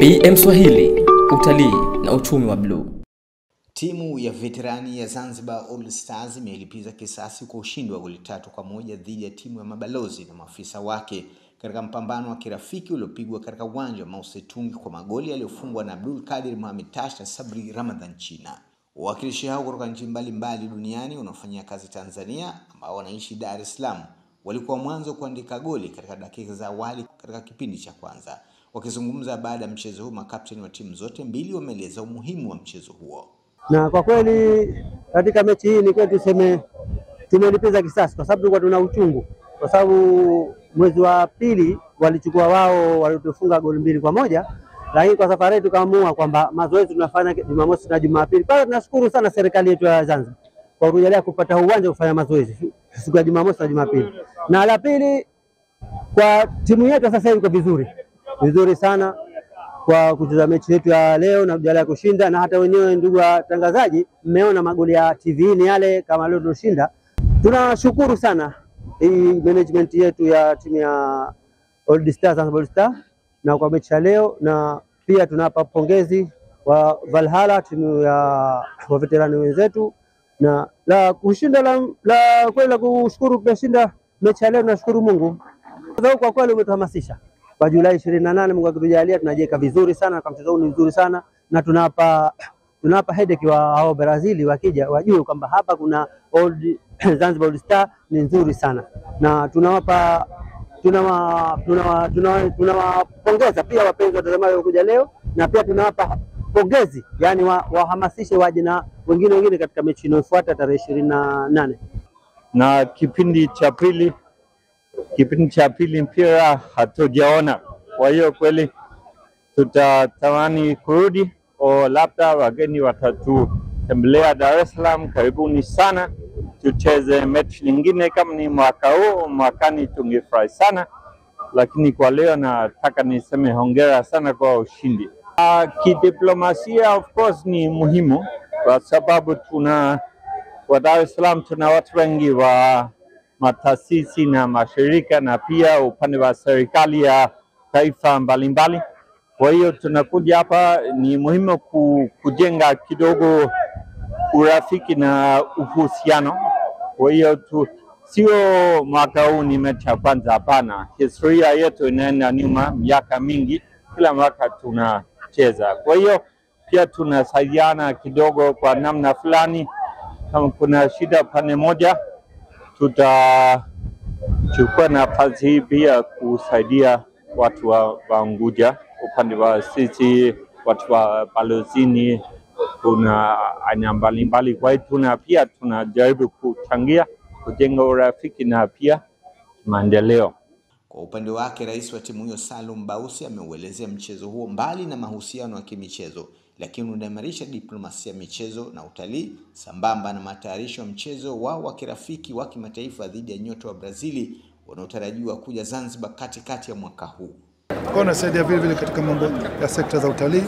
PM Swahili, utalii na uchumi wa bluu. Timu ya veterani ya Zanzibar All Stars imelipiza kisasi kwa ushindi wa goli 3-1 dhidi ya timu ya mabalozi na maafisa wake katika mpambano wa kirafiki uliopigwa katika uwanja wa Mao Zedong kwa magoli yaliyofungwa na Abdul Kadir Mohamed Tash na Sabri Ramadhan China. Wawakilishi hao kutoka nchi mbalimbali duniani wanaofanyia kazi Tanzania ambao wanaishi Dar es Salaam walikuwa mwanzo kuandika goli katika dakika za awali katika kipindi cha kwanza. Wakizungumza baada ya mchezo huu, makapteni wa timu zote mbili wameeleza umuhimu wa mchezo huo. Na kwa kweli katika mechi hii ni kweli tuseme tumelipiza kisasi kwa sababu tulikuwa tuna uchungu, kwa sababu mwezi wa pili walichukua wao, walitufunga goli 2-1, lakini kwa safari tukaamua kwamba mazoezi tunafanya Jumamosi na Jumapili. Pale tunashukuru sana serikali yetu ya Zanzibar kwa kutujalia kupata uwanja kufanya mazoezi siku ya Jumamosi na Jumapili. Na la pili, kwa timu yetu sasa hivi iko vizuri sana kwa kucheza mechi yetu ya leo na kujalia kushinda. Na hata wenyewe ndugu watangazaji, mmeona magoli ya TV ni yale kama leo tunashinda. Tunashukuru sana hii management yetu ya timu ya All Stars All Stars na kwa mechi ya leo, na pia tunapa pongezi wa Valhalla timu ya wa veterani wenzetu, na la kushinda la kweli kushukuru kushinda mechi ya leo. Tunashukuru Mungu kwa kweli umetuhamasisha. Kwa Julai 28 Mungu akitujalia tunajiweka vizuri sana kwa mchezo huu, ni mzuri sana, na tunapa headache wa hao Brazil wakija wajue kwamba hapa kuna Zanzibar All Star ni nzuri sana, na tunawapongeza pia wapenzi watazamaji kuja leo, na pia tunawapa pongezi yani wahamasishe waje na wengine katika mechi inayofuata tarehe 28. Na kipindi cha pili mpira hatujaona, kwa hiyo kweli tutatamani kurudi, au labda wageni watatutembelea Dar es Salaam. Karibuni sana tucheze mechi nyingine kama ni mwaka huu, mwakani tungefurahi sana, lakini kwa leo nataka niseme hongera sana kwa ushindi. Kidiplomasia of course ni muhimu kwa sababu kwa Dar es Salaam tuna watu wengi wa mataasisi na mashirika na pia upande wa serikali ya taifa mbalimbali. Kwa hiyo tunakuja hapa, ni muhimu kujenga kidogo urafiki na uhusiano. Kwa hiyo sio mwaka huu ni mechi ya kwanza, hapana. Historia yetu inaenda nyuma miaka mingi, kila mwaka tunacheza. Kwa hiyo pia tunasaidiana kidogo kwa namna fulani. Kama kuna shida pande moja, tutachukua nafasi hii pia kusaidia watu wa Unguja. Upande wa sisi watu wa balozini kuna aina mbalimbali, kwa hiyo pia tunajaribu kuchangia kujenga urafiki na pia maendeleo. Kwa upande wake, rais wa timu hiyo Salum Bausi ameuelezea mchezo huo mbali na mahusiano ya kimichezo, lakini unaimarisha diplomasia michezo na utalii sambamba na matayarisho ya mchezo wao wa kirafiki wa kimataifa dhidi ya nyota wa Brazili wanaotarajiwa kuja Zanzibar katikati ya mwaka huu. Kwa nasaidia vile katika mambo ya sekta za utalii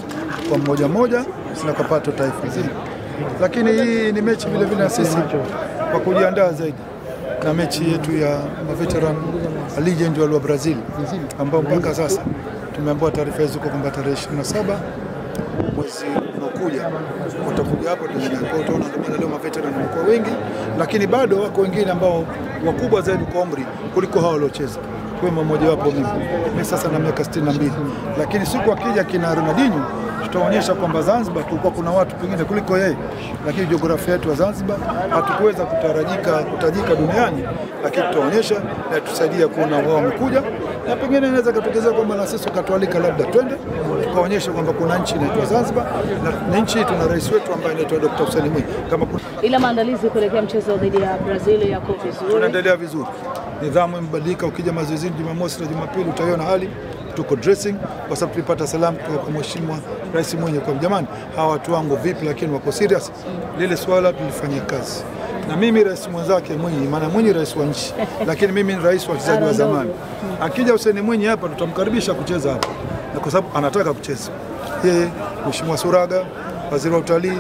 kwa mmoja na kwa pato taifa zima. Lakini hii ni mechi vile na sisi kwa kujiandaa zaidi na mechi yetu ya veteran legend wa Brazil, ambao mpaka sasa tumeambiwa taarifa hizo kwamba tarehe 27 mwezi unaokuja watakuja hapo kwa utaona ndio leo maveteran wako wengi, lakini bado wako wengine ambao wakubwa zaidi kwa umri kuliko hao waliocheza. Kwa mmoja wapo mimi sasa na miaka 62, lakini siku akija kina Ronaldinho tutaonyesha kwamba Zanzibar kulikuwa kuna watu pengine kuliko yeye, lakini jiografia yetu ya Zanzibar hatukuweza kutajika duniani, lakini tutaonyesha na tusaidia kuona wao wamekuja, na pengine inaweza kutokeza kwamba na sisi tukatualika labda twende tukaonyesha kwamba kuna nchi inaitwa Zanzibar, na nchi tuna rais wetu ambaye anaitwa Dr. Hussein Mwinyi. Ila maandalizi kuelekea mchezo dhidi ya Brazil yako vizuri? Tunaendelea vizuri. Nidhamu imebadilika, ukija mazoezini Jumamosi na Jumapili utaiona hali tuko dressing, kwa sababu tulipata salamu kwa mheshimiwa Rais Mwinyi kwa jamani, hawa watu wangu vipi, lakini wako serious. Lile swala tulifanyia kazi. Na mimi rais mwenzake Mwinyi, maana Mwinyi rais wa nchi, lakini mimi ni rais wa wachezaji wa zamani. Akija Hussein Mwinyi hapa tutamkaribisha kucheza hapa, na kwa sababu anataka kucheza. Yeye Mheshimiwa Suraga, waziri wa utalii,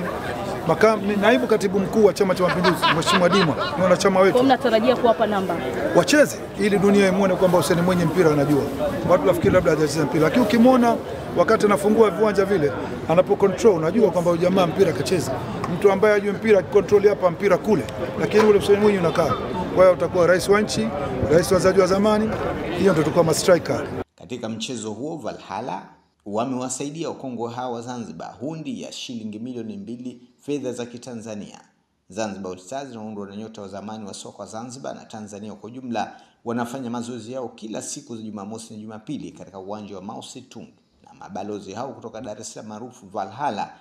naibu katibu mkuu wa Chama cha Mapinduzi Mheshimiwa Dimwa ni wanachama wetu. Kwa mnatarajia kuwapa namba Wacheze ili dunia imuone kwamba Hussein Mwinyi mpira anajua. Watu nafikiri labda hajacheza mpira, lakini ukimwona wakati anafungua viwanja vile anapo control unajua kwamba jamaa mpira kacheza. Mtu ambaye ajue mpira control hapa mpira kule, lakini ule Hussein Mwinyi unakaa. Kwa hiyo utakuwa rais wa nchi, rais wa wachezaji wa zamani, hiyo ndio tutakuwa ma striker. Katika mchezo huo Valhalla wamewasaidia wakongwe hawa wa Zanzibar hundi ya shilingi milioni 2 fedha za Kitanzania. Zanzibar All Stars inaundwa na nyota wa zamani wa soka Zanzibar na Tanzania kwa jumla wanafanya mazoezi yao kila siku za Jumamosi na Jumapili katika uwanja wa Mao Zedong, na mabalozi hao kutoka Dar es Salaam maarufu Valhalla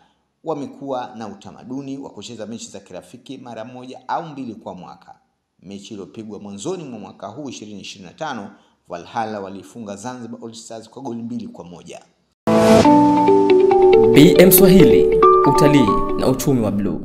wamekuwa na utamaduni wa kucheza mechi za kirafiki mara 1 au 2 kwa mwaka. Mechi iliyopigwa mwanzoni mwa mwaka huu 2025, Valhalla walifunga Zanzibar All Stars kwa goli 2-1. BM Swahili, utalii na uchumi wa bluu.